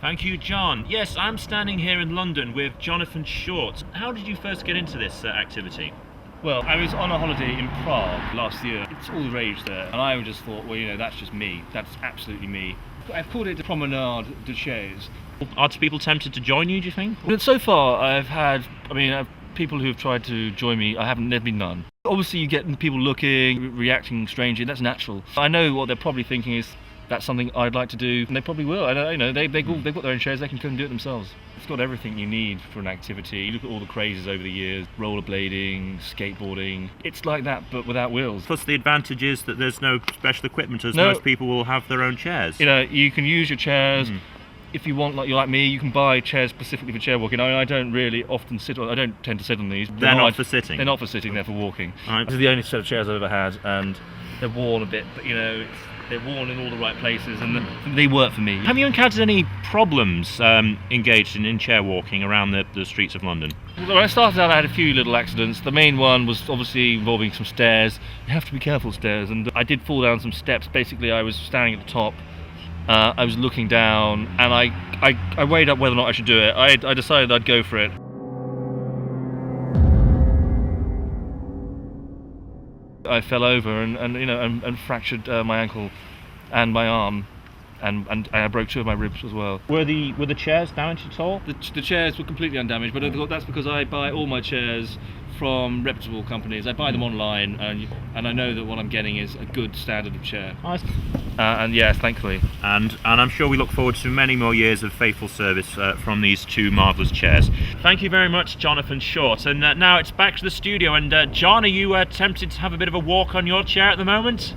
Thank you, John. Yes, I'm standing here in London with Jonathan Short. How did you first get into this activity? Well, I was on a holiday in Prague last year. It's all the rage there, and I just thought, well, that's just me. That's absolutely me. I've called it the Promenade de Chaises. Are people tempted to join you, do you think? But so far, I've had, people who have tried to join me. Never been none. Obviously, you get people looking, reacting strangely. That's natural. I know what they're probably thinking is, that's something I'd like to do, and they probably will. They've got their own chairs, they can come and do it themselves. It's got everything you need for an activity. You look at all the crazes over the years, rollerblading, skateboarding. It's like that, but without wheels. Plus the advantage is that there's no special equipment, as most people will have their own chairs. You can use your chairs. If you want, like you're like me, you can buy chairs specifically for chair walking. I don't really often sit on. I don't tend to sit on these. They're not for sitting. They're not for sitting. They're for walking. Right. This is the only set of chairs I've ever had, and they're worn a bit, but they're worn in all the right places, and they work for me. Have you encountered any problems engaged in chair walking around the streets of London? When I started out, I had a few little accidents. The main one was obviously involving some stairs. You have to be careful stairs, and I did fall down some steps. Basically, I was standing at the top. I was looking down, and I weighed up whether or not I should do it. I decided I'd go for it. I fell over and fractured my ankle and my arm, and I broke 2 of my ribs as well. Were the chairs damaged at all? The chairs were completely undamaged, but that's because I buy all my chairs from reputable companies. I buy them online, and I know that what I'm getting is a good standard of chair. And yes, thankfully. And I'm sure we look forward to many more years of faithful service from these 2 marvellous chairs. Thank you very much, Jonathan Short. And now it's back to the studio. And John, are you tempted to have a bit of a walk on your chair at the moment?